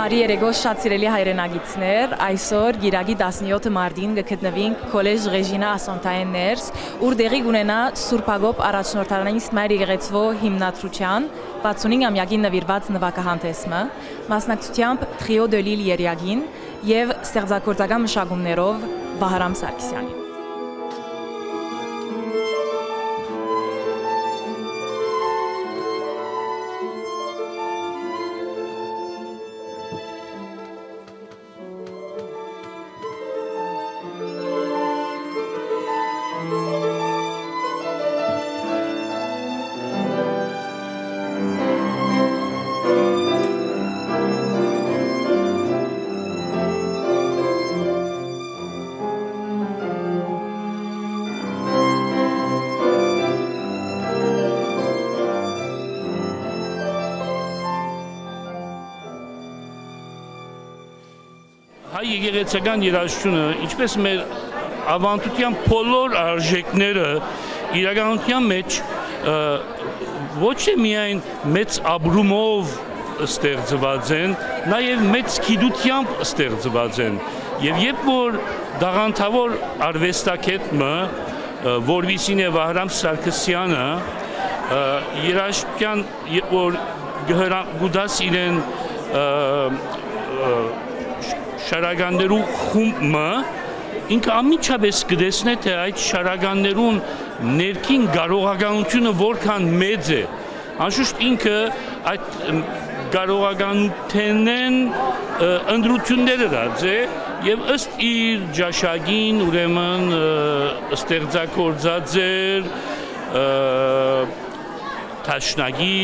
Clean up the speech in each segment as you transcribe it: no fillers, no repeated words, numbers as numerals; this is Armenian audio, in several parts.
Բարի երեկո շատ սիրելի հայրենագիտներ, այսօր Գիրագի 17 մարտին կգտնվենք Քոլեժ Ռեժինա Ասոնտաեն ներս, ուր տեղի կունենա Սուրբ Հակոբ առաջնորդարանային Մայր եկեղեցվո հիմնադրության 65-ամյակին նվիրված նվագահանդեսը, մասնակցությամբ Trio de Lille երյագին եւ ստեղծագործական մշակումներով Վահրամ Սարգսյանին։ Հայ եկեղեցական երաժշտությունը, ինչպես մեր ավանդության բոլոր արժեքները իրականության մեջ ոչ թե միայն մեծ ապրումով ստեղծված են, նաև մեծ գիտությամբ ստեղծված են։ Եվ երբ որ դաղանթավոր արվեստագետը, որովհետև է Վահրամ Սարգսյանը, երաժշտության որ գուդաս իրեն շարականներու խումբը ինքը ամիջապես կտեսնե թե այդ շարականներուն ներքին կարողականությունը որքան մեծ է, անշուշտ ինքը այդ կարողականութենեն ընդրությունները դարձ է եւ ըստ իր ճաշակին ուրեմն ստեղծագործած էր թաշնագի,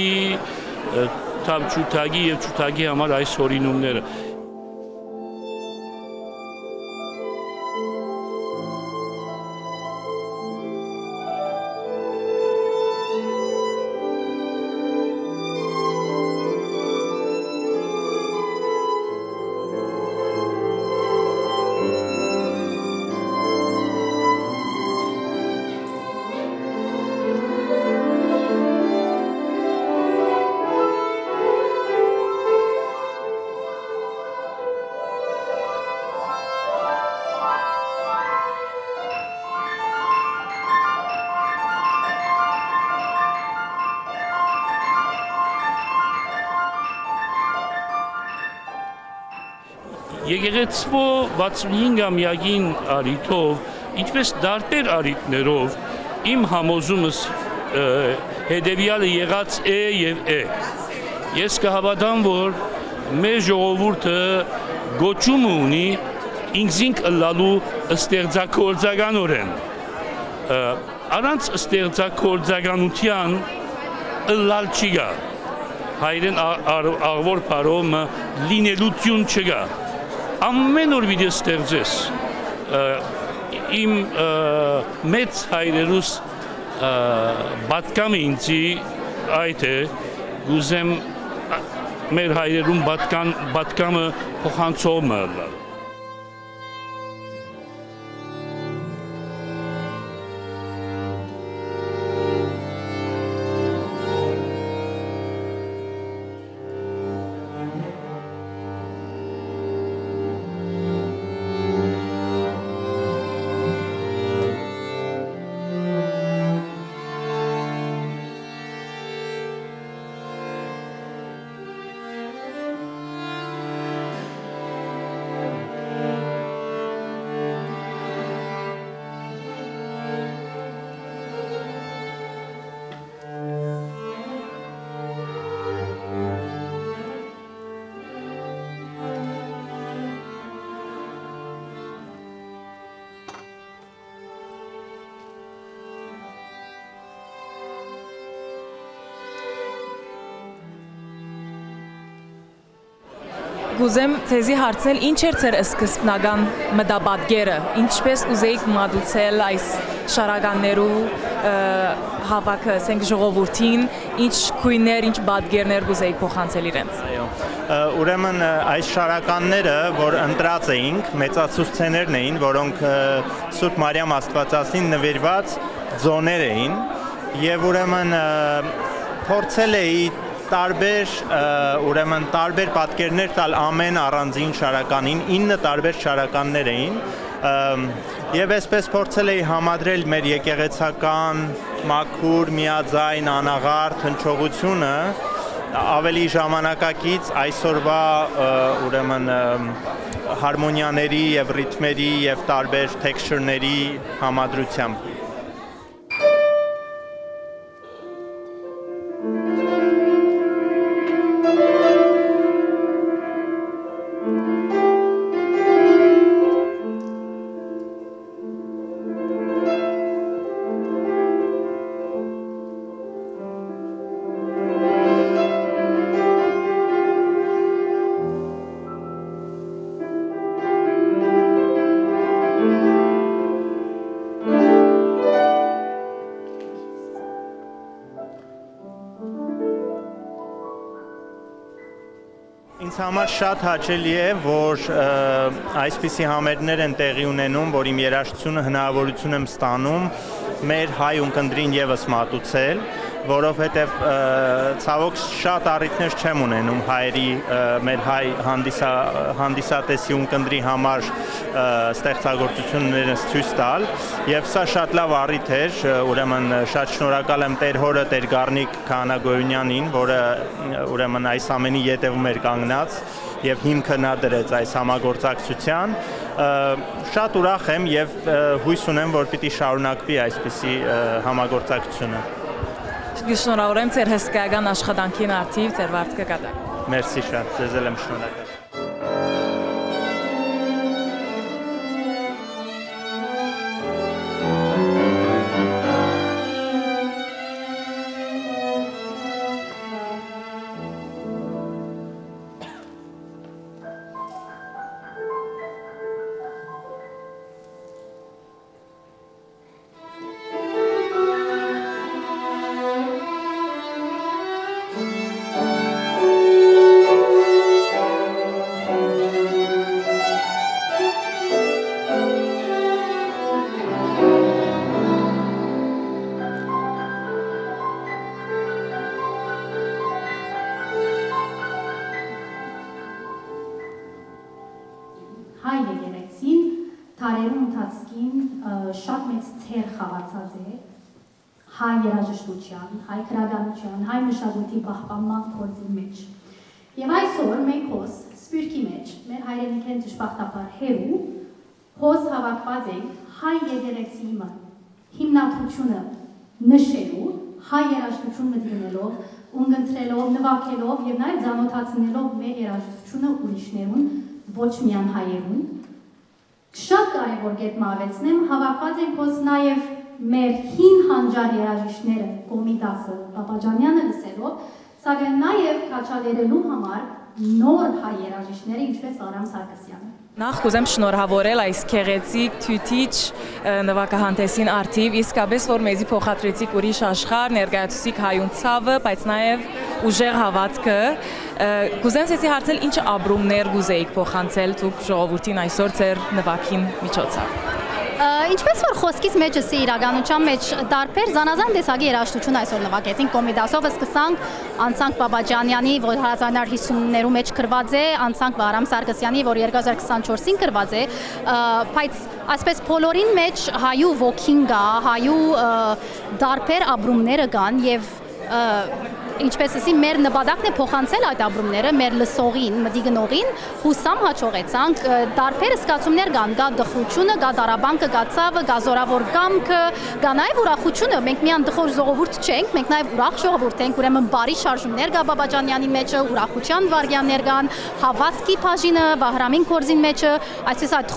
թավչութագի եւ չութագի համար այս օրինումները։ Եկեղեցվո 65-ամյակին արիթով, ինչպես դարբեր արիթներով, իմ համոզումս հետևյալը եղած է եւ է։ Ես կհավատամ, որ մեր ժողովուրդը գոչում ունի ինքզինք ըլլալու ստեղծագործականորեն։ Առանց ստեղծագործականության ըլլալ չի գա։ Հայրեն աղվոր պարոմ լինելություն չգա։ Ամեն օր պիտի ստեղծես իմ մեծ հայրերուս պատկամը ինձի այդ է գուզեմ մեր հայրերուն պատկամը փոխանցողը լալ։ Գուզեմ ցեզի հարցնել ինչ էր ձեր սկզբնական մտապատկերը, ինչպես ուզեիք մատուցել այս շարականներու հավաքը, ասենք ժողովրդին, ինչ քույներ, ինչ պատկերներ գուզեիք փոխանցել իրենց։ Այո։ Ուրեմն այս շարականները, որ ընտրած էինք, մեծացուցչներն էին, որոնք Սուրբ Մարիամ Աստվածածին նվիրված ձոներ էին, եւ ուրեմն փորձել էի տարբեր ուրեմն տարբեր պատկերներ տալ ամեն առանձին շարականին, 9 տարբեր շարականներ էին, եւ այսպես փորձել էի համադրել մեր եկեղեցական մաքուր, միաձայն, անաղարտ հնչողությունը ավելի ժամանակակից այսօրվա ուրեմն հարմոնիաների եւ ռիթմերի եւ տարբեր տեքսչրների համադրությամբ։ Ինձ համար շատ հաճելի է, որ այսպիսի համերգներ են տեղի ունենում, որ իմ երաժշտությունը հնարավորություն եմ ստանում մեր հայ ունկնդրին եւս մատուցել, որովհետեւ ցավոք շատ առիթներ չեմ ունենում հայերի մեր հայ հանդիսատեսի ունկնդրի համար ստեղծագործություններս ցույց տալ, եւ սա շատ լավ առիթ էր, ուրեմն շատ շնորհակալ եմ Տեր հորը Տեր Գառնիկ Քահանա Գոյունյանին, որը ուրեմն այս ամենի ետևում էր կանգնած եւ հիմքը նա դրեց այս համագործակցության, շատ ուրախ եմ եւ հույս ունեմ, որ պիտի շարունակվի այսպիսի համագործակցությունը։ Շնորհավոր եմ ձեր հսկայական աշխատանքին արդիվ, ձեր վարձքը կատարել։ Մերսի շատ, ձեզ եմ շնորհակալ։ Հայ եկեղեցին թարերու ընթացքին շատ մեծ թեր խաղացած է հայ երաժշտության, հայ քրագանության, հայ մշակույթի պահպանման գործի մեջ։ Եվ այսօր մենք հոս սպիրկի մեջ, մեր հայրենիքեն ճշմարտաբար հերու, հոս հավաքված ենք հայ եկեղեցի հիմնադրությունը նշելու, հայ երաժշտություն մտցնելով, ունգընտրելով, նվագելով եւ նաեւ ծանոթացնելով մեր երաժշտությունը ուրիշներուն ոչ միայն հայերուն, շատ կարևոր կետ մավեցնեմ, հավաքված ենք հոս նաև մեր հին հանջար երաժիշտները Կոմիտասը Պապաջանյանը լսելով, սակայն նաև քաչալերելու համար նոր հայ երաժիշտները, ինչպես Արամ Սարգսյանը։ Նախ կուզեմ շնորհավորել այս քեղեցիկ թյութիչ նվագահանդեսին արդիվ, իսկապես որ մեզի փոխադրեցիք ուրիշ աշխարհ, ներկայացուցիք հայուն ցավը, բայց նաև ուժեղ հավատքը։ Կուզեմ ցեցի հարցել ինչ ապրումներ կուզեիք փոխանցել դուք ժողովրդին այսօր ձեր նվագին միջոցով։ Ինչպես որ խոսքից մեջս է իրականության մեջ տարբեր զանազան տեսակի երաժշտություն այսօր նվագեցին Կոմիտասով սկսանք անցանք Պապաջանյանի, որ 1950-ներու մեջ գրված է, անցանք Արամ Սարգսյանի, որ 2024-ին գրված է, բայց այսպես բոլորին մեջ հայու ոգին կա, հայու տարբեր ապրումները կան եւ ինչպես ասի մեր նպատակն է փոխանցել այդ ապրումները մեր լսողին, մտիգնողին, հուսամ հաջողեցանք, տարբեր զգացումներ կան, կա դխրությունը, կա դարաբանքը, կա ցավը, կա զորավոր կամքը, կա նաև ուրախությունը, մենք միայն դխոր ժողովուրդ չենք, մենք նաև ուրախ ժողովուրդ ենք, ուրեմն բարի շարժումներ կա Պապաջանյանի մեջը, ուրախության վարյաններ կան, հավատքի բաժինը, Վահրամին կորզին մեջը, այսպես այդ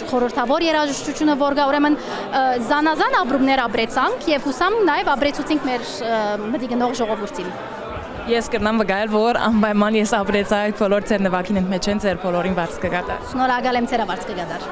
խորհրդավոր երաժշտությունը որ կա, ուրեմն զանազան ապրումներ ապրեցանք եւ հուսամ նաև ապրեցուցինք մեր մտիգնող ժողովուրդին։ Ես կրնամ վկայել, որ անպայման ես ապրեցա այդ բոլոր ձեր նվագին մեջ են ձեր բոլորին վարձ կգադար։ Շնորհակալ եմ ձեր վարձ կգադար։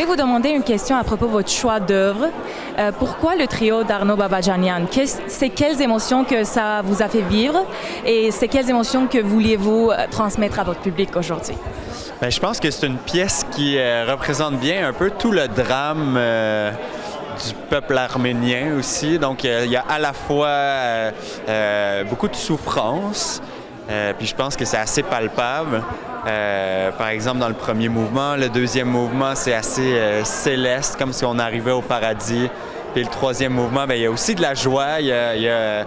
voulais vous demander une question à propos de votre choix d'œuvre. Pourquoi le trio d'Arnaud Babadjanian? C'est quelles émotions que ça vous a fait vivre et c'est quelles émotions que vouliez-vous transmettre à votre public aujourd'hui? Ben, je pense que c'est une pièce qui représente bien un peu tout le drame du peuple arménien aussi. Donc, il y a à la fois beaucoup de souffrance, puis je pense que c'est assez palpable. Par exemple, dans le premier mouvement, le deuxième mouvement, c'est assez céleste, comme si on arrivait au paradis. Puis le troisième mouvement, bien, il y a aussi de la joie, il y a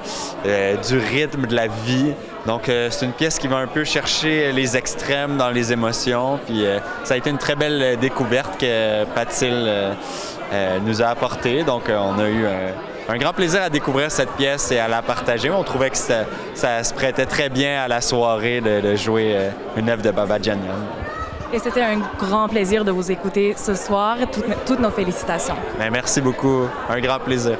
du rythme, de la vie. Donc, c'est une pièce qui va un peu chercher les extrêmes dans les émotions. Puis ça a été une très belle découverte que Patil nous a apportée. Donc, on a eu un grand plaisir à découvrir cette pièce et à la partager. On trouvait que ça se prêtait très bien à la soirée de jouer une œuvre de Babadjanian. Et c'était un grand plaisir de vous écouter ce soir. Toutes nos félicitations. Bien, merci beaucoup. Un grand plaisir.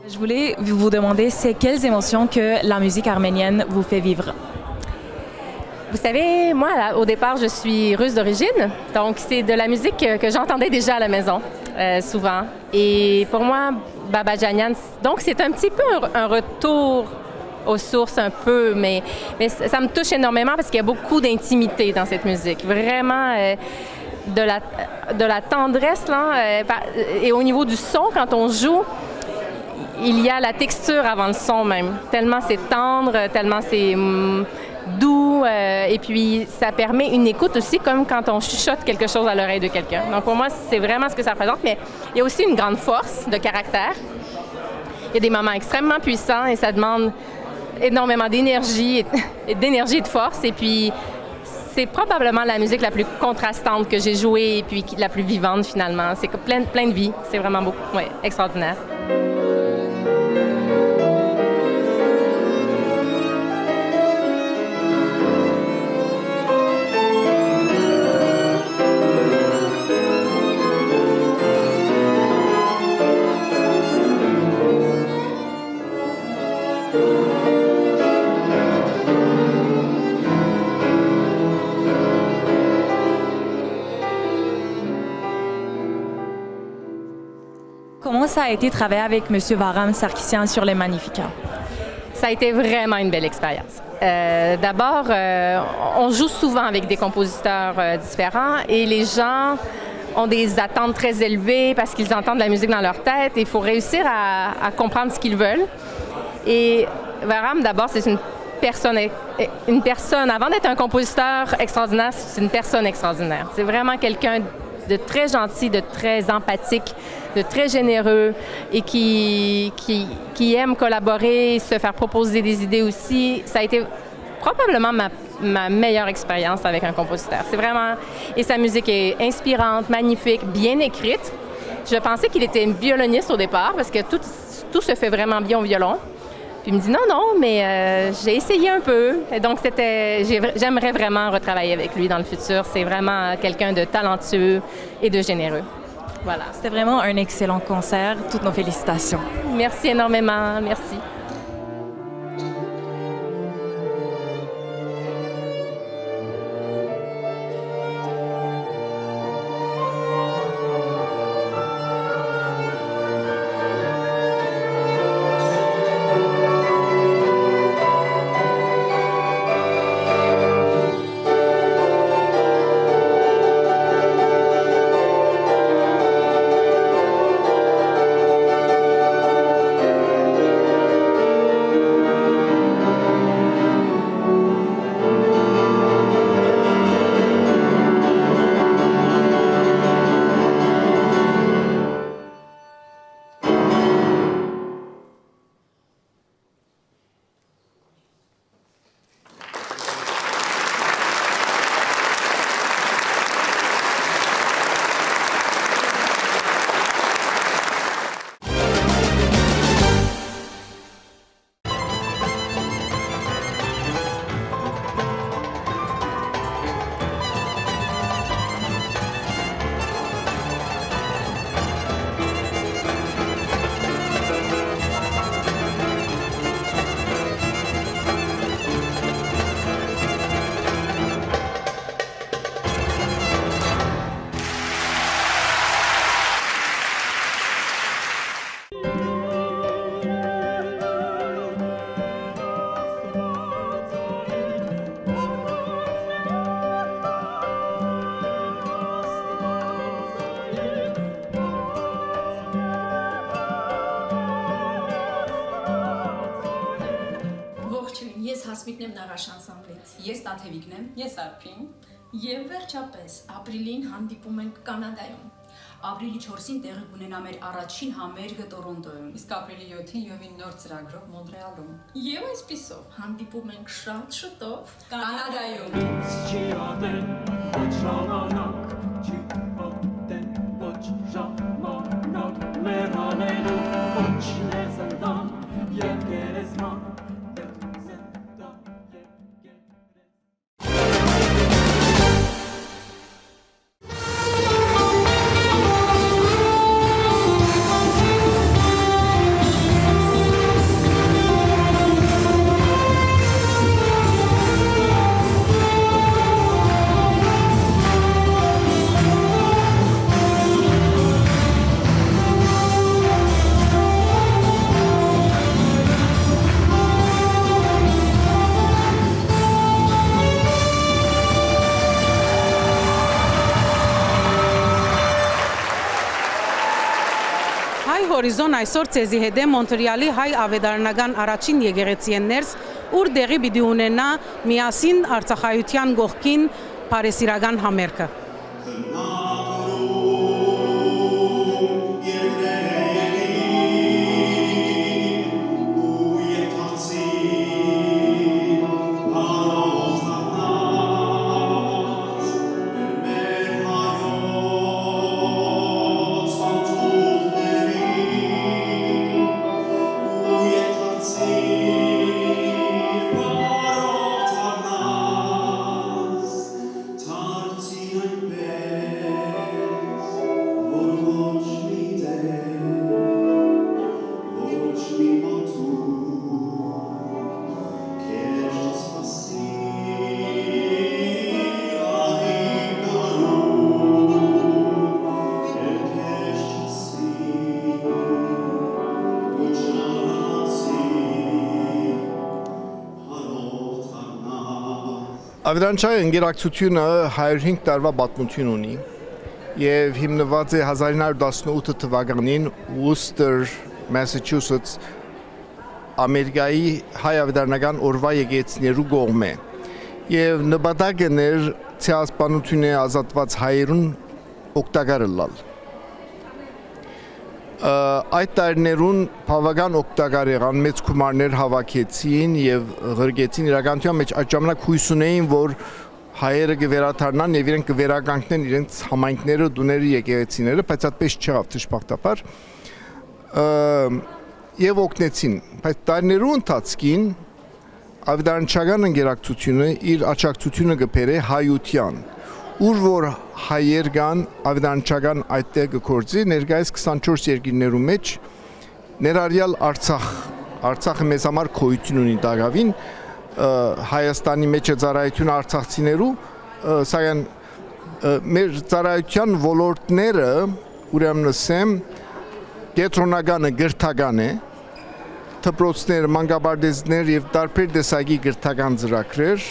Je voulais vous demander, c'est quelles émotions que la musique arménienne vous fait vivre? Vous savez, moi, au départ, je suis russe d'origine, donc c'est de la musique que j'entendais déjà à la maison, souvent. Et pour moi, Babadjanian, donc c'est un petit peu un retour aux sources un peu, mais ça me touche énormément parce qu'il y a beaucoup d'intimité dans cette musique. Vraiment de la tendresse, là, et au niveau du son, quand on joue, il y a la texture avant le son même. Tellement c'est tendre, tellement c'est doux, et puis ça permet une écoute aussi, comme quand on chuchote quelque chose à l'oreille de quelqu'un. Donc pour moi, c'est vraiment ce que ça représente, mais il y a aussi une grande force de caractère. Il y a des moments extrêmement puissants et ça demande énormément d'énergie et de force. Et puis, c'est probablement la musique la plus contrastante que j'ai jouée et puis la plus vivante finalement. C'est plein de vie. C'est vraiment beaucoup, ouais, extraordinaire. Comment ça a été travailler avec M. Varam Sarkissian sur les Magnificat? Ça a été vraiment une belle expérience. D'abord, on joue souvent avec des compositeurs différents et les gens ont des attentes très élevées parce qu'ils entendent la musique dans leur tête et il faut réussir à comprendre ce qu'ils veulent. Et Varam, d'abord, c'est une personne, avant d'être un compositeur extraordinaire, c'est une personne extraordinaire. C'est vraiment quelqu'un de très gentil, de très empathique, de très généreux et qui aime collaborer, se faire proposer des idées aussi. Ça a été probablement ma meilleure expérience avec un compositeur. C'est vraiment... Et sa musique est inspirante, magnifique, bien écrite. Je pensais qu'il était violoniste au départ parce que tout se fait vraiment bien au violon. Puis il me dit non, mais j'ai essayé un peu. Et donc, j'aimerais vraiment retravailler avec lui dans le futur. C'est vraiment quelqu'un de talentueux et de généreux. Voilà. C'était vraiment un excellent concert. Toutes nos félicitations. Merci énormément. Merci. Հասմիկն եմ Նաղաշանսանվից, ես Տաթևիկն եմ, Ես Արփին։ եւ վերջապես ապրիլին հանդիպում ենք Կանադայում։ Ապրիլի 4-ին տեղի կունենա մեր առաջին համերգը Տորոնտոյում։ Իսկ ապրիլի 7-ին յովին նոր ծրագրով Մոնտրեալում։ Եվ այսպիսով հանդիպում ենք շատ շուտով Կանադայում։ Չի ատեն ոչ ժամանակ, չի ատեն ոչ ժամանակ, մեր անելու ոչ ներզնդան և գերեզման, Հորիզոն այսօր ցեզի հետ է Մոնտրեալի հայ ավետարանական առաջին եկեղեցին ներս, ուր դեղի պիտի ունենա միասին արցախայության գողքին Փարեսիրական համերգը։ Ավետարանչային ընկերակցությունը 105 տարվա պատմություն ունի եւ հիմնված է 1918 թվականին Worcester, Massachusetts Ամերիկայի հայ ավետարանական օրվա եկեղեցիներու կողմէ եւ նպատակն էր ցեղասպանությունը ազատված հայերուն օգտակար լալ։ Այդ տարիներուն բավական օգտակար եղան, մեծ գումարներ հավաքեցին եւ ղրկեցին իրականության մեջ այդ ժամանակ հույս ունեին, որ հայերը կվերադառնան եւ իրենք կվերականգնեն իրենց համայնքները, դուները, եկեղեցիները, բայց այդպես չեղավ դժբախտաբար։ Եվ օգնեցին, բայց տարիներու ընթացքին ավետարանչական ընկերակցությունը իր աջակցությունը կբերե հայության, ուր որ հայեր կան ավետարանչական այդտեղ կգործի, ներկայիս 24 երկիրներու մեջ ներառյալ Արցախը մեզ համար գոյություն ունի դակավին, Հայաստանի մեջ է ծառայությունը արցախցիներու, սակայն մեր ծառայության ոլորտները, ուրեմն ասեմ, կենտրոնականը գրթական է, դպրոցներ, մանկաբարձներ եւ տարբեր տեսակի գրթական ծրագրեր,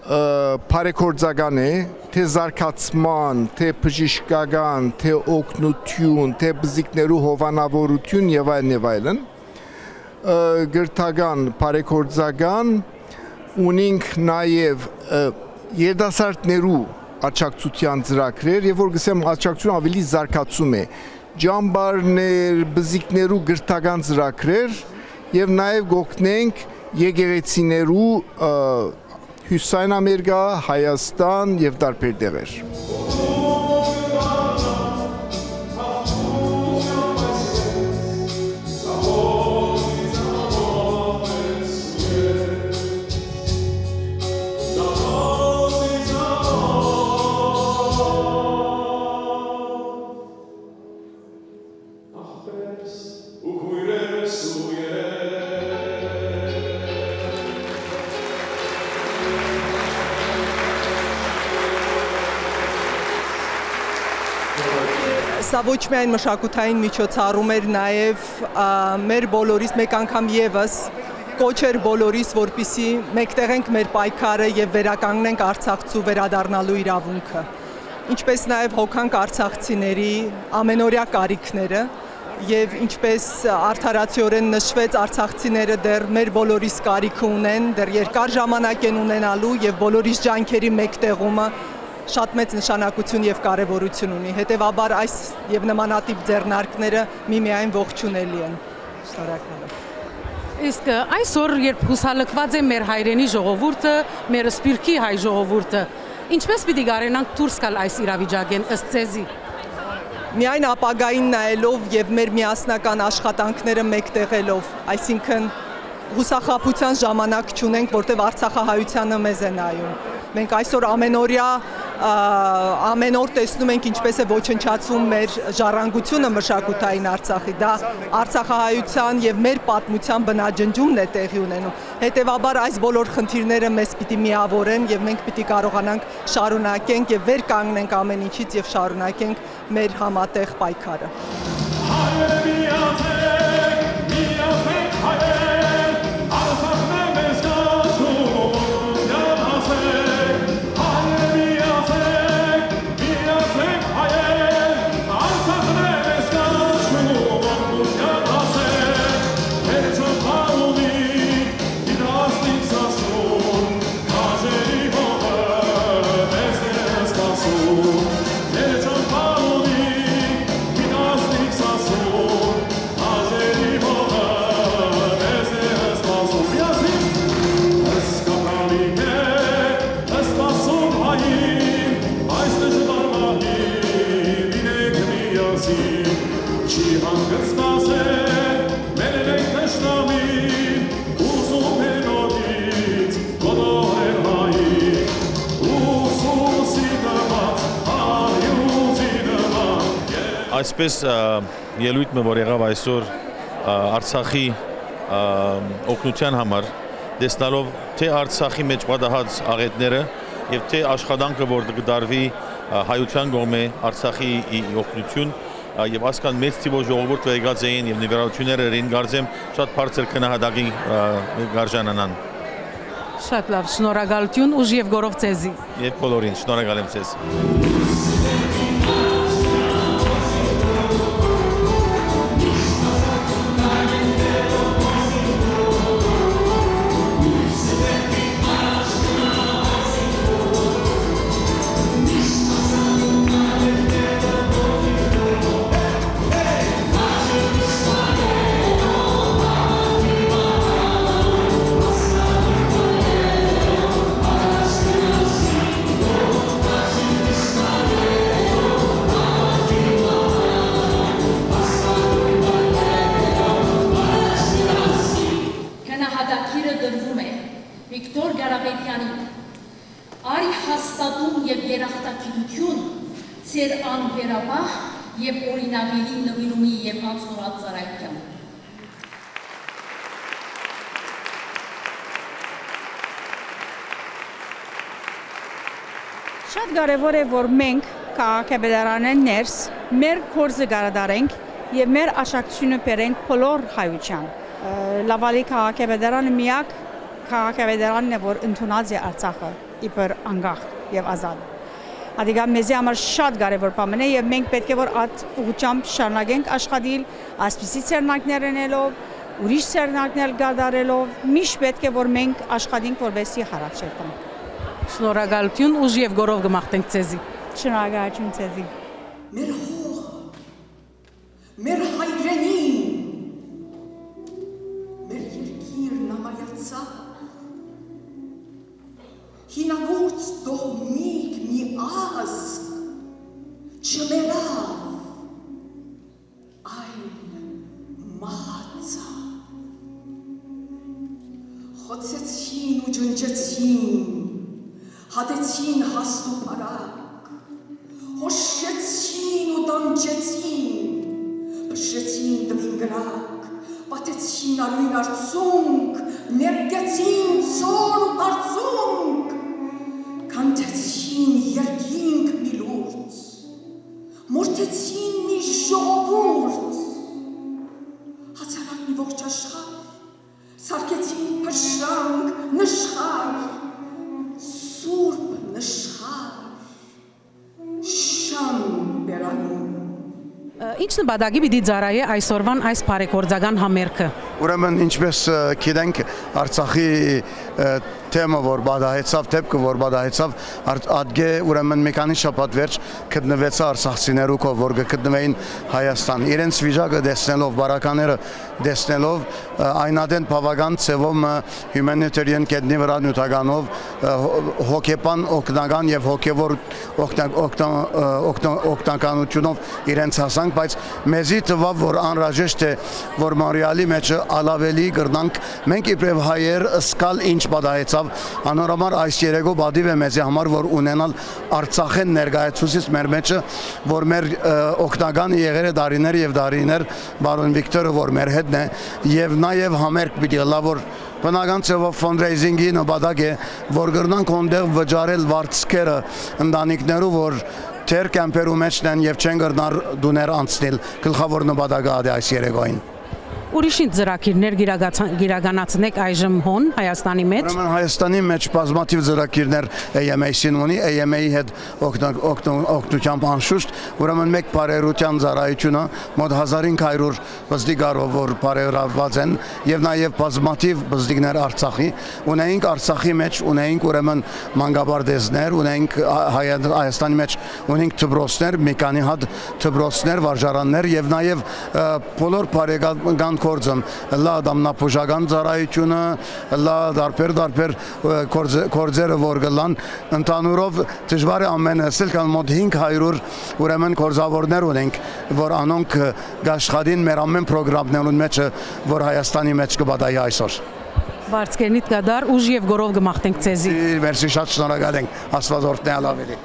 բարեգործական է, թե զարգացման, թե բժշկական, թե օգնություն, թե բզիկներու հովանավորություն եւ այլն, գրթական, բարեգործական, ունենք նաեւ երիտասարդներու աջակցության ծրագրեր, եւ որ գսեմ աջակցությունը ավելի զարգացում է, ջամբարներ, բզիկներու գրթական ծրագրեր եւ նաեւ գոհտնենք եկեղեցիներու Հյուսային Ամերիկա, Հայաստան եւ տարբեր տեղեր։ Սա ոչ միայն մշակութային միջոցառում էր, նաև մեր բոլորիս մեկ անգամ եւս կոչ էր բոլորիս, որպեսզի մեկտեղենք մեր պայքարը եւ վերականգնենք Արցախցու վերադառնալու իրավունքը։ Ինչպես նաև հոգանք արցախցիների ամենօրյա կարիքները, Եվ ինչպես արդարացիորեն նշվեց, արցախցիները դեռ մեր բոլորիս կարիք ունեն, դեռ երկար ժամանակ են ունենալու եւ բոլորիս ջանքերի մեկտեղումը շատ մեծ նշանակություն եւ կարեւորություն ունի։ Հետեւաբար այս եւ նմանատիպ ձեռնարկները միմիայն ողջունելի են։ Շնորհակալ եմ։ Իսկ այսօր, երբ հուսալքված է մեր հայրենի ժողովուրդը, մեր սպիրկի հայ ժողովուրդը, ինչպես պիտի կարենանք դուրս գալ այս իրավիճակեն ըստ ձեզի։ Միայն ապագային նայելով եւ մեր միասնական աշխատանքները մեկտեղելով, այսինքն հուսախաբության ժամանակ չունենք, որտեղ Արցախահայությանը մեզ է նայում։ Մենք այսօր ամեն օր տեսնում ենք ինչպես է ոչնչացվում մեր ժառանգությունը մշակութային Արցախի։ Դա Արցախահայության եւ մեր պատմության բնաջնջումն է տեղի ունենում։ Հետևաբար այս բոլոր խնդիրները մեզ պիտի միավորեն եւ մենք պիտի կարողանանք շարունակենք եւ վեր կանգնենք ամեն ինչից եւ շարունակենք մեր համատեղ պայքարը։ Այսպես ելույթը որ եղավ այսօր Արցախի օգնության համար, տեսնալով թե Արցախի մեջ պատահած աղետները եւ թե աշխատանքը որ կդարվի հայության կողմէ Արցախի օգնություն եւ ասկան մեծ թիվով ժողովուրդ եկած էին եւ նվիրատությունները ռին գարձեմ շատ բարձր քնահատակի գարժանանան։ Շատ լավ, շնորհակալություն ուժ եւ գորով ձեզի։ Եվ բոլորին շնորհակալ եմ ձեզ։ Ձեր անվերապահ եւ օրինագելի նվիրումի եւ անցնորած ծառայության։ Շատ կարևոր է, որ մենք քաղաքապետարանեն ներս մեր գործը գարադարենք եւ մեր աշակցությունը բերենք բոլոր հայության։ Լավալի քաղաքապետարանը միակ քաղաքապետարանն է, որ ընդունած է Արցախը իբր անկախ եւ ազատ։ Adică մեզի համար շատ կարևոր բան է եւ մենք պետք է որ այդ ուղղությամբ շարունակենք աշխատել, ասպիսի ցերնակներ անելով, ուրիշ ցերնակներ գարդարելով, միշտ պետք է որ մենք աշխատենք որովհետեւ հարաճ չենք։ Շնորհակալություն ուժ եւ գորով կմաղթենք ձեզի։ Շնորհակալություն ձեզի։ Մեր հող, մեր հայրենին, մեր երկիրն ամայացա, հինավուրց դողմիկ մի ազգ չմերավ, այլ մահացա։ Խոցեցին ու ջնջեցին, հատեցին հաստ ու պարակ, հոշեցին ու դանջեցին, բշեցին դվին գրակ, պատեցին արույն արցունք, ներգեցին ծոր ու կարծունք, կանթեցին երկինք մի լուրց, մորթեցին մի ժողովուրդ, հացարակ մի ողջ աշխարհ, սարքեցին փշրանք, նշխար, սուրբ նշխար, շան բերանում։ Ինչ նպատակի պիտի ծառայի այսօրվան այս բարեգործական համերգը։ Ուրեմն ինչպես գիտենք Արցախի թեմը որ բադահեցավ, դեպքը որ բադահեցավ, ադգե ուրեմն մի քանի շաբաթ վերջ գտնվեց արցախցիներու կով որ գտնվեին Հայաստան։ Իրենց վիճակը տեսնելով, բարակաները տեսնելով, այնադեն բավական ծևով humanitarian կետնի վրա նյութականով հոգեբան օգնական եւ հոգեվոր օգնականությունով իրենց հասանք, բայց մեզի թվավ որ անհրաժեշտ է որ Մարիալի մեջ ալավելի գրնանք մենք իբրև հայեր սկալ ինչ բադահեցավ անորոմար այս երեգո բադիվ է մեզի համար որ ունենալ Արցախեն ներկայացուցիչ մեր մեջը որ մեր օգնական եղերը դարիներ եւ դարիներ բարոն Վիկտորը որ մեր հետն է եւ նաեւ համերգ պիտի լա որ բնական ծավալ ֆոնդրեյզինգի նպատակ է որ գրնանք ոնդեղ վճարել վարձքերը ընտանիքներու որ թեր կամպերու մեջն են եւ չեն գրնար դուներ անցնել գլխավոր նպատակը ադե այս երեգոին Ուրիշ ինչ ծրագիրներ գիրականացնեք այժմ հոն Հայաստանի մեջ։ Ուրեմն Հայաստանի մեջ բազմաթիվ ծրագիրներ AMA-ին ունի, AMA-ի հետ օգնությամբ անշուշտ, ուրեմն մեկ բարերության ծառայությունը մոտ 1500 բզդիգարով որ բարերարված են եւ նաեւ բազմաթիվ բզդիգներ Արցախի, ունենք Արցախի մեջ, ունենք ուրեմն մանկաբարձներ, ունենք Հայաստանի մեջ ունենք դպրոցներ, մի քանի հատ դպրոցներ, վարժարաններ եւ նաեւ բոլոր բարեկան կորձն լա դամնապուժական ծառայությունը լա դարբեր կորձերը որ գլան ընդանուրով դժվար է ամենը սելքան մոտ 500 ուրեմն կորձավորներ ունենք որ անոնք գաշխատին մեր ամեն պրոգրամներուն մեջ որ Հայաստանի մեջ կբադայի այսօր Վարձկերնիտ կդար ուժ եւ գորով գմախտենք ցեզի Մերսի շատ շնորհակալ ենք Աստված օրհնել ավելի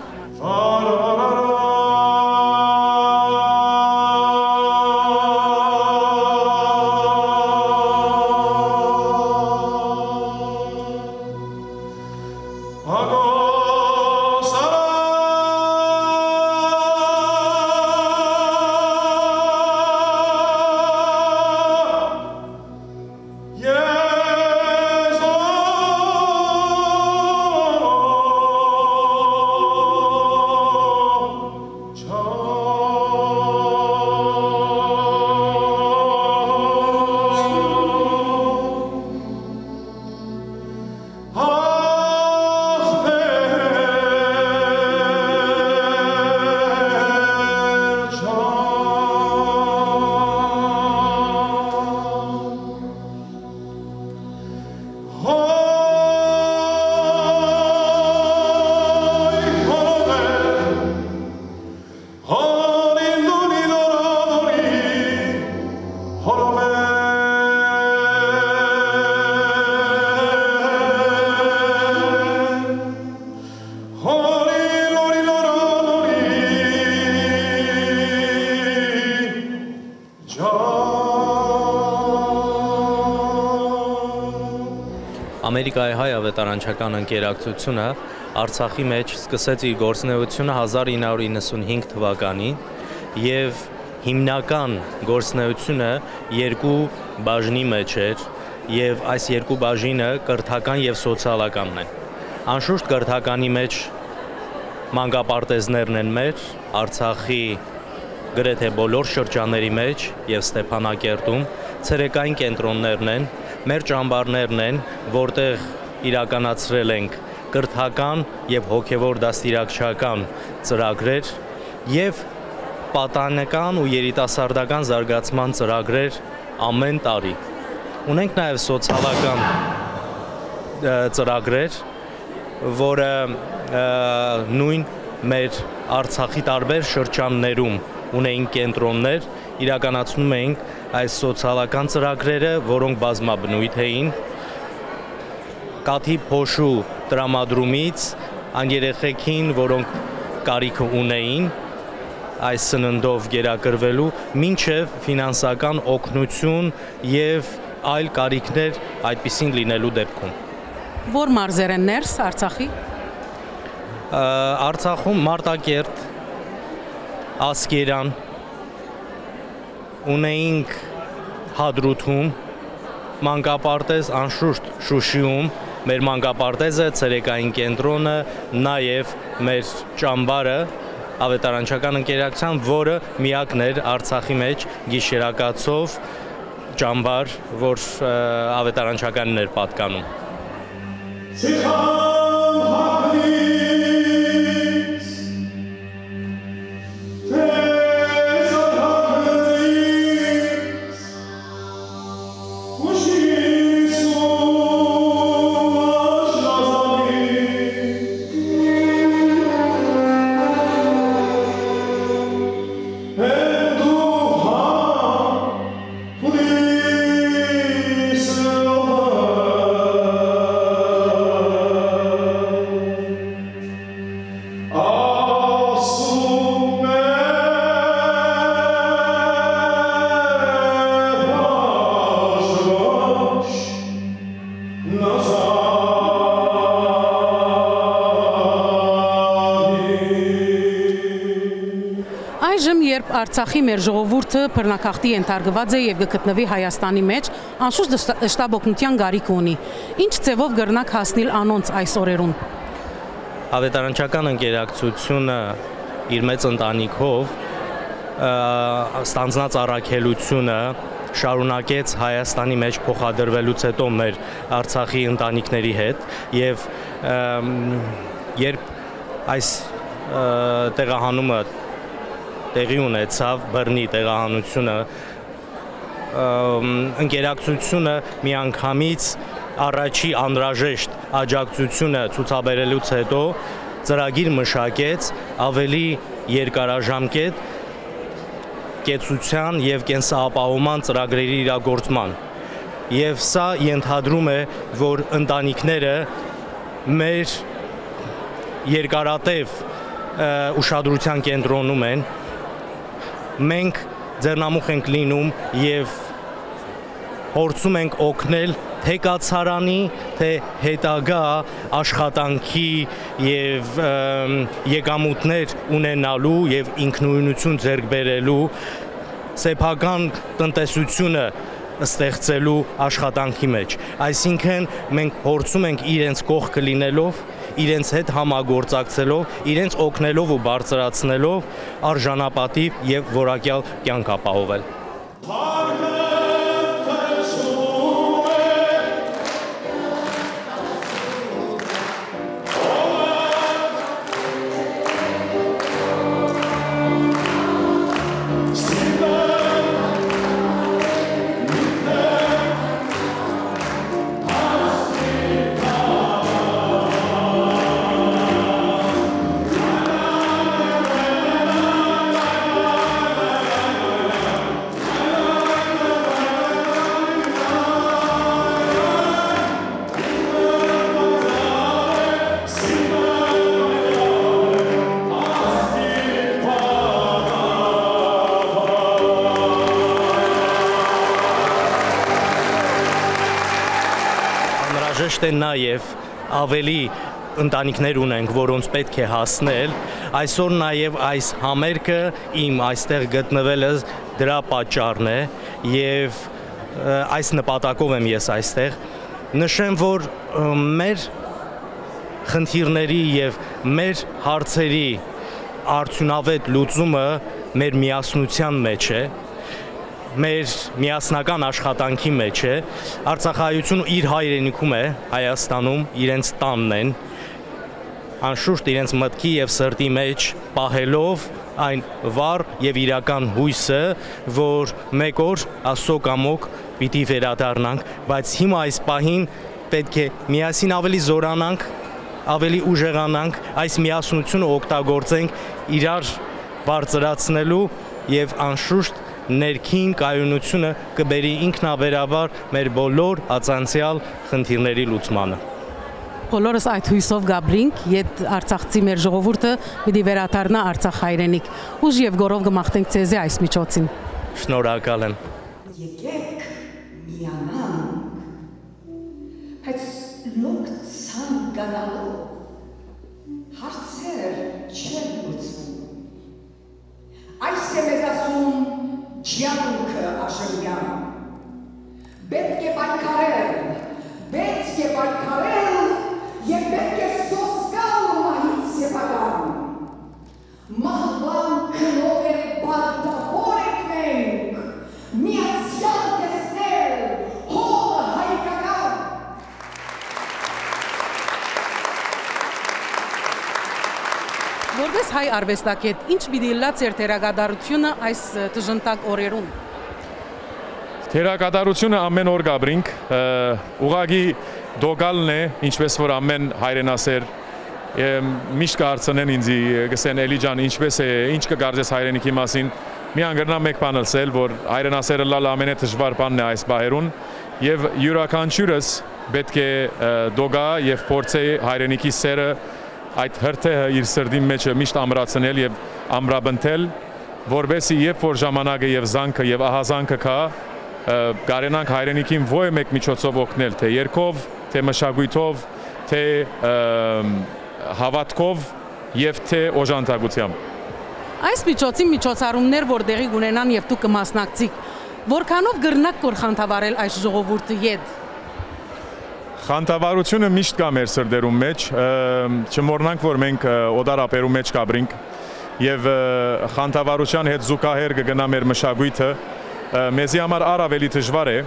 Ամերիկայի հայ ավետարանչական ընկերակցությունը Արցախի մեջ սկսեց իր գործունեությունը 1995 թվականին եւ հիմնական գործունեությունը երկու բաժնի մեջ էր եւ այս երկու բաժինը կրթական եւ սոցիալականն են։ Անշուշտ կրթականի մեջ մանկապարտեզներն են մեր Արցախի գրեթե բոլոր շրջանների մեջ եւ Ստեփանակերտում ցերեկային կենտրոններն են մեր ճամբարներն են, որտեղ իրականացրել ենք կրթական եւ հոգեվոր դաստիարակչական ծրագրեր եւ պատանեկան ու երիտասարդական զարգացման ծրագրեր ամեն տարի։ Ունենք նաեւ սոցիալական ծրագրեր, որը նույն մեր Արցախի տարբեր շրջաններում ունեին կենտրոններ, իրականացնում էինք այս սոցիալական ծրագրերը, որոնք բազմաբնույթ էին, կաթի փոշու տրամադրումից երեխեքին, որոնք կարիքը ունեին այս սննդով գերակրվելու, մինչև ֆինանսական օգնություն եւ այլ կարիքներ այդպիսին լինելու դեպքում։ Որ մարզեր են ներս Արցախի։ Արցախում Մարտակերտ, Ասկերան, ունեինք Հադրութում, մանկապարտեզ անշուշտ Շուշիում, մեր մանկապարտեզը, ցերեկային կենտրոնը, նաև մեր ճամբարը ավետարանչական ընկերակցության, որը միակն էր Արցախի մեջ գիշերակացով ճամբար, որ ավետարանչականն էր պատկանում։ Այժմ, երբ Արցախի մեր ժողովուրդը բռնակախտի ենթարկված է եւ գտնվի Հայաստանի մեջ, անշուշտ շտաբ օգնության գարիք ունի։ Ինչ ձևով կրնակ հասնել անոնց այս օրերուն։ Ավետարանչական ընկերակցությունը իր մեծ ընտանիքով ստանձնած առաքելությունը շարունակեց Հայաստանի մեջ փոխադրվելուց հետո մեր Արցախի ընտանիքների հետ եւ երբ այս տեղահանումը տեղի ունեցավ, բռնի տեղահանությունը, ընկերակցությունը միանգամից առաջի անհրաժեշտ աջակցությունը ցուցաբերելուց հետո ծրագիր մշակեց ավելի երկարաժամկետ կեցության եւ կենսապահովման ծրագրերի իրագործման։ Եվ սա ենթադրում է, որ ընտանիքները մեր երկարատև ուշադրության կենտրոնում են, մենք ձեռնամուխ ենք լինում եւ փորձում ենք օգնել թե կացարանի, թե հետագա աշխատանքի եւ եկամուտներ ունենալու եւ ինքնուրույնություն ձեռք բերելու սեփական տնտեսությունը ստեղծելու աշխատանքի մեջ։ Այսինքն մենք փորձում ենք իրենց կողքը լինելով, իրենց հետ համագործակցելով, իրենց օգնելով ու բարձրացնելով արժանապատիվ եւ որակյալ կյանք ապահովել։ Անհրաժեշտ է նաև ավելի ընտանիքներ ունենք, որոնց պետք է հասնել։ Այսօր նաև այս համերգը իմ այստեղ գտնվելս դրա պատճառն է եւ այս նպատակով եմ ես այստեղ։ Նշեմ, որ մեր խնդիրների եւ մեր հարցերի արդյունավետ լուծումը մեր միասնության մեջ է, մեր միասնական աշխատանքի մեջ է։ Արցախայությունը իր հայրենիքում է, Հայաստանում, իրենց տանն են, անշուշտ իրենց մտքի եւ սրտի մեջ պահելով այն վառ եւ իրական հույսը, որ մեկ օր Աստծո կամոք պիտի վերադառնանք, բայց հիմա այս պահին պետք է միասին ավելի զորանանք, ավելի ուժեղանանք, այս միասնությունը օգտագործենք իրար բարձրացնելու եւ անշուշտ ներքին կայունությունը կբերի ինքնաբերաբար մեր բոլոր հացանցյալ խնդիրների լուծմանը։ Բոլորս այդ հույսով գաբրինք, ետ Արցախցի մեր ժողովուրդը պիտի վերադառնա Արցախ հայրենիք։ Ուժ եւ գորով կմաղթենք ձեզի այս միջոցին։ Շնորհակալ եմ։ Եկեք միանանք, բայց լոկ ցանկանալով հարցեր չեն լուծվում։ Այս է մեզ ասում Ջյանքը Աշեմյան, պետք է պայքարել, և պետք է սոսկալ մահից սեպական, մահ արվեստագետ, ինչ պիտի լաց էր թերագադարությունը այս դժնդակ օրերուն։ Թերագադարությունը ամեն օր գաբրինք, ուղղակի դոգալն է, ինչպես որ ամեն հայրենասեր միշտ կարծենեն ինձի գսեն Էլի ջան, ինչպես է, ինչ կգարձես հայրենիքի մասին։ Մի անգրնա մեկ բան ասել, որ հայրենասերը լալ ամենադժվար բանն է այս բահերուն եւ յուրաքանչյուրս պետք է դոգա եւ փորձե հայրենիքի սերը այդ հրթեհը իր սրդի մեջ միշտ ամրացնել եւ ամրաբնթել, որբեսի երբ որ ժամանակը եւ զանքը եւ ահազանգը կա, կարենանք հայրենիքին ոյ մեկ միջոցով օգնել, թե երկով, թե մշակույթով, թե հավատքով եւ թե օժանդակությամբ։ Այս միջոցի միջոցառումներ, որ դեղի ունենան եւ դուք կմասնակցիք, որքանով գրնակ կոր խանդավառել այս ժողովուրդի յետ։ Խանդավառությունը միշտ կա մեր սրդերում մեջ, չմոռնանք, որ մենք օդարապերու մեջ կաբրինք եւ խանդավառության հետ զուգահեռ կգնա մեր մշակույթը, մեզի համար առավել դժվար է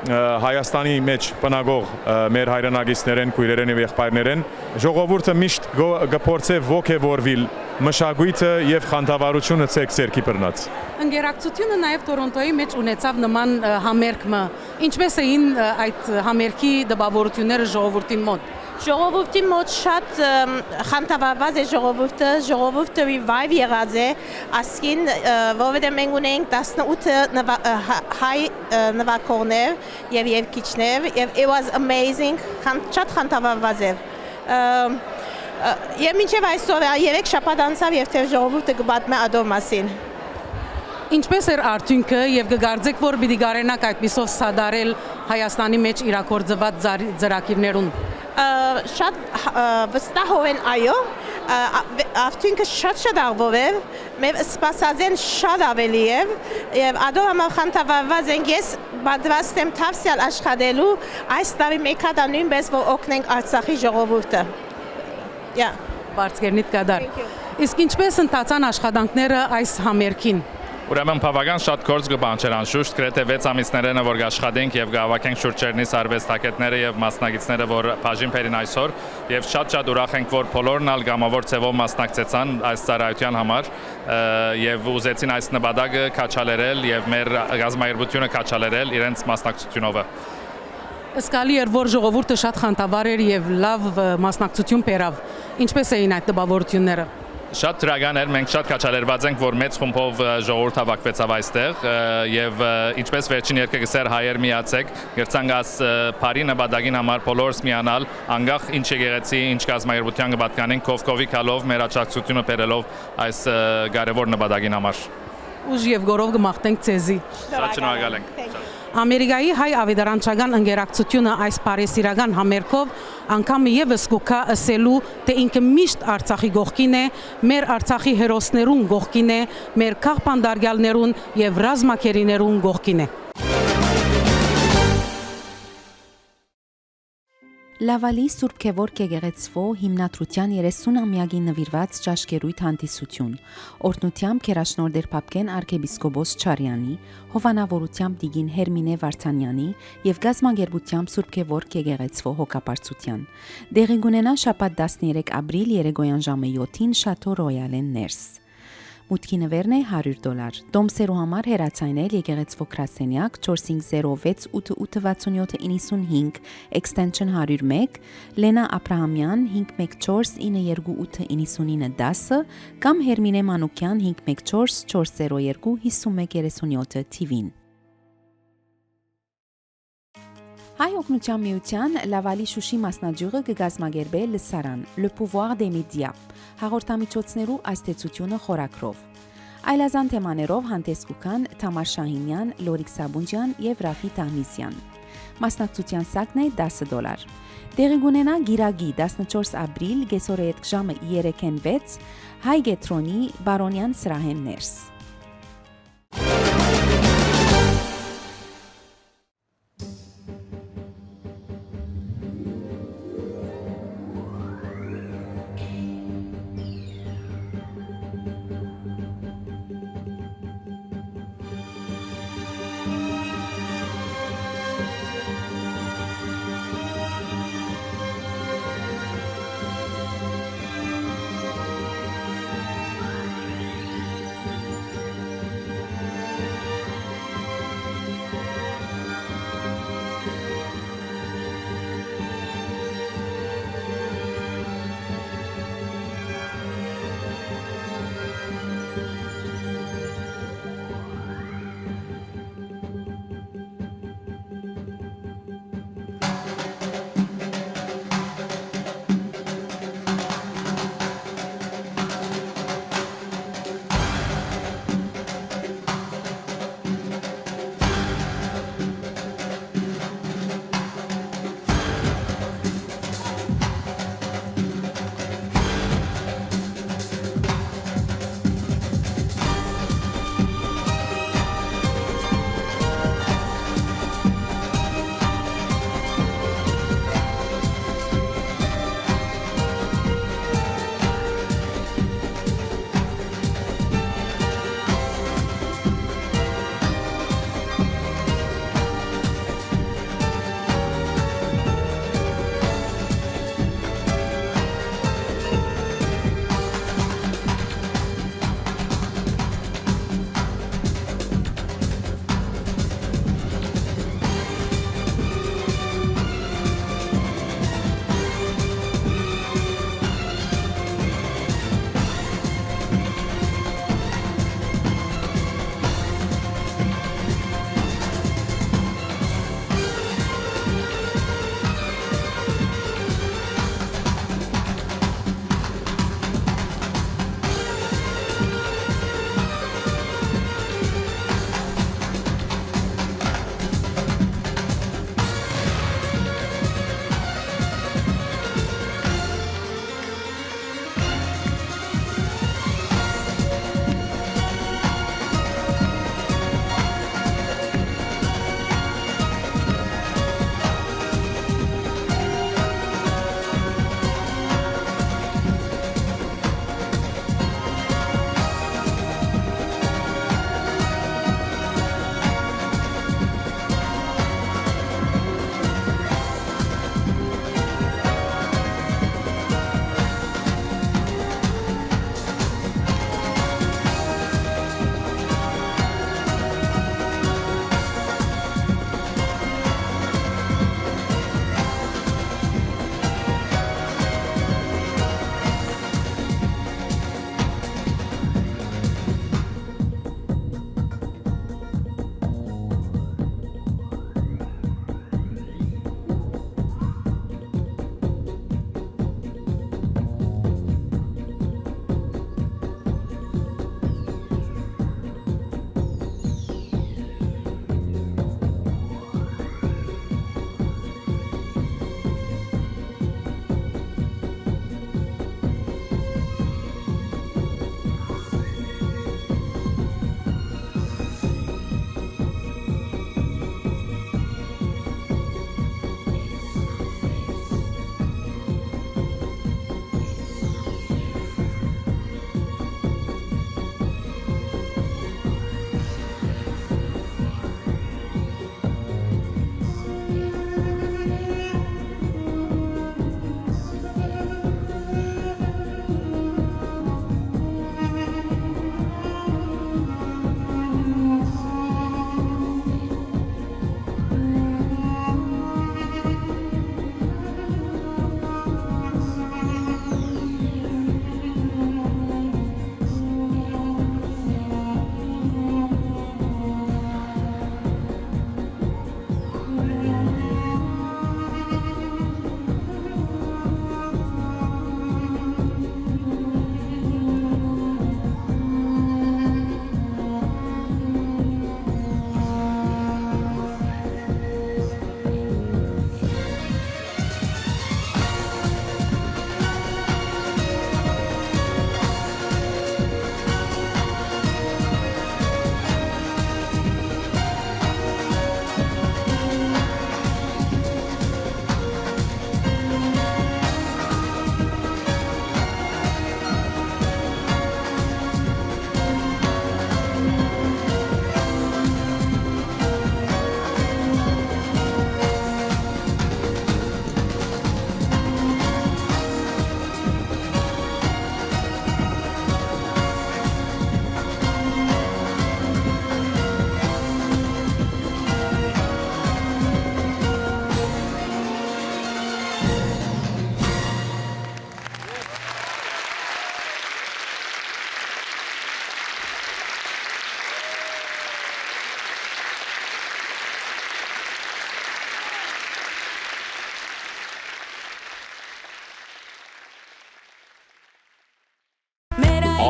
Հայաստանի մեջ բնակող մեր հայրենակիցներեն, քույրերեն եւ եղբայրներեն ժողովուրդը միշտ գործե ոգևորվել մշակույթը եւ խանդավառությունը ցերքի բռնած։ Ընկերակցությունը նաեւ Տորոնտոյի մեջ ունեցավ նման համերգը։ Ինչպես էին այդ համերգի դպավորությունները ժողովրդի մոտ։ Ժողովրդի մոտ շատ խանդավառված է ժողովուրդը revive եղած է, ասկին, որովհետև մենք ունենք 18 հայ նվագողներ եւ երգիչներ եւ it was amazing, շատ խանդավառված է։ Եվ մինչև այսօր 3 շաբաթ անցավ եւ թե ժողովուրդը կպատմի ադոր մասին։ Ինչպես էր արդյունքը եւ կգարձեք, որ պիտի կարենաք այդպիսով սադարել Հայաստանի մեջ իրագործված ծրագիրներուն։ Շատ վստահ են այո, արդյունքը շատ աղբով է, մեր սպասածեն շատ ավելի է եւ ադոր համար խանդավառված ենք, ես պատրաստ եմ թավսյալ աշխատելու այս տարի մեկ հատ նույնպես որ օգնենք Արցախի ժողովուրդը։ Բարձրգերնիտ կադար։ Իսկ ինչպես ընթացան աշխատանքները այս համերգին։ Ուրեմն բավական շատ գործ կբանջեր անշուշտ, գրեթե 6 ամիսներն որ աշխատենք եւ գավակենք շուրջերնից արվեստագետները եւ մասնագետները, որ բաժին բերին այսօր եւ շատ ուրախ ենք, որ բոլորն ալ գամավոր ձևով մասնակցեցան այս ծառայության համար եւ ուզեցին այս նպատակը քաչալերել եւ մեր գազམ་այրությունը քաչալերել իրենց մասնակցությունով։ Սկալի էր, որ ժողովուրդը շատ խանդավառ էր եւ լավ մասնակցություն բերավ։ Ինչպես էին այդ տպավորությունները։ Շատ դրական էր, մենք շատ քաչալերված ենք, որ մեծ խումբով ժողովուրդ հավաքվեցավ այստեղ եւ ինչպես վերջին երկը գսեր հայեր միացեք, գրցանք աս բարի նպատակին համար բոլորս միանալ, անկախ ինչ եկեղեցի, ինչ գազམ་այրության կպատկանենք, կովկովի քալով մեր աջակցությունը բերելով այս կարևոր նպատակին համար։ Ուժ եւ գորով կմաղթենք ցեզի։ Շատ շնորհակալ ենք։ Ամերիկայի հայ ավետարանչական ընկերակցությունը այս բարեսիրական համերգով անգամ եւս կուքա ասելու, թե ինքը միշտ Արցախի գողքին է, մեր Արցախի հերոսներուն գողքին է, մեր քաղբանդարգյալներուն եւ ռազմակերիներուն գողքին է։ Լավալի Սուրբ Գևորգ եկեղեցվո հիմնադրության 30-ամյակին նվիրված ճաշկերույթ հանդիսություն, օրհնությամբ Քերաշնորհ Պապկեն arczepiskopos Չարյանի, հովանավորությամբ Տիգին Հերմինե Վարդանյանի եւ գազམ་ագերբությամբ Սուրբ Գևորգ եկեղեցվո հոգապարծության։ Դեղի կունենա շաբաթ 13 ապրիլ երեկոյան ժամը 7-ին Շատո Ռոյալեն ներս։ Մուտքի նվերն է $100։ Տոմսերու համար հեռացայնել եկեղեցվո գրասենյակ 4506 8867 95 extension 101 Լենա Աբրահամյան 514 928 9910 կամ Հերմինե Մանուկյան 514 402 5137 TV-ին։ Հայ օգնության միության Լավալի Շուշի մասնաճյուղը կգազմագերբե լսարան Le pouvoir des médias հաղորդամիջոցներու աստեցությունը խորակրով։ Այլազան թեմաներով հանդես կգան Թամար Շահինյան, Լորիկ Սաբունջյան եւ Ռաֆի Տահմիսյան։ Մասնակցության սակն է $10։ Տեղի կունենա գիրագի 14 ապրիլ գեսօրը ժամը 3:06 Հայ Գետրոնի Բարոնյան սրահեն ներս։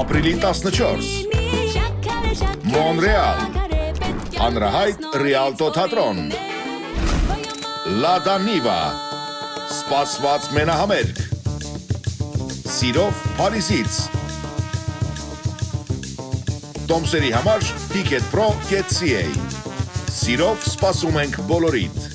ապրիլի 14 Մոնրեալ Հանրահայտ Ռիալտո թատրոն Լադա Նիվա Սպասված մենահամերգ Սիրով Փարիզից Տոմսերի համար ticketpro.ca Սիրով սպասում ենք բոլորիդ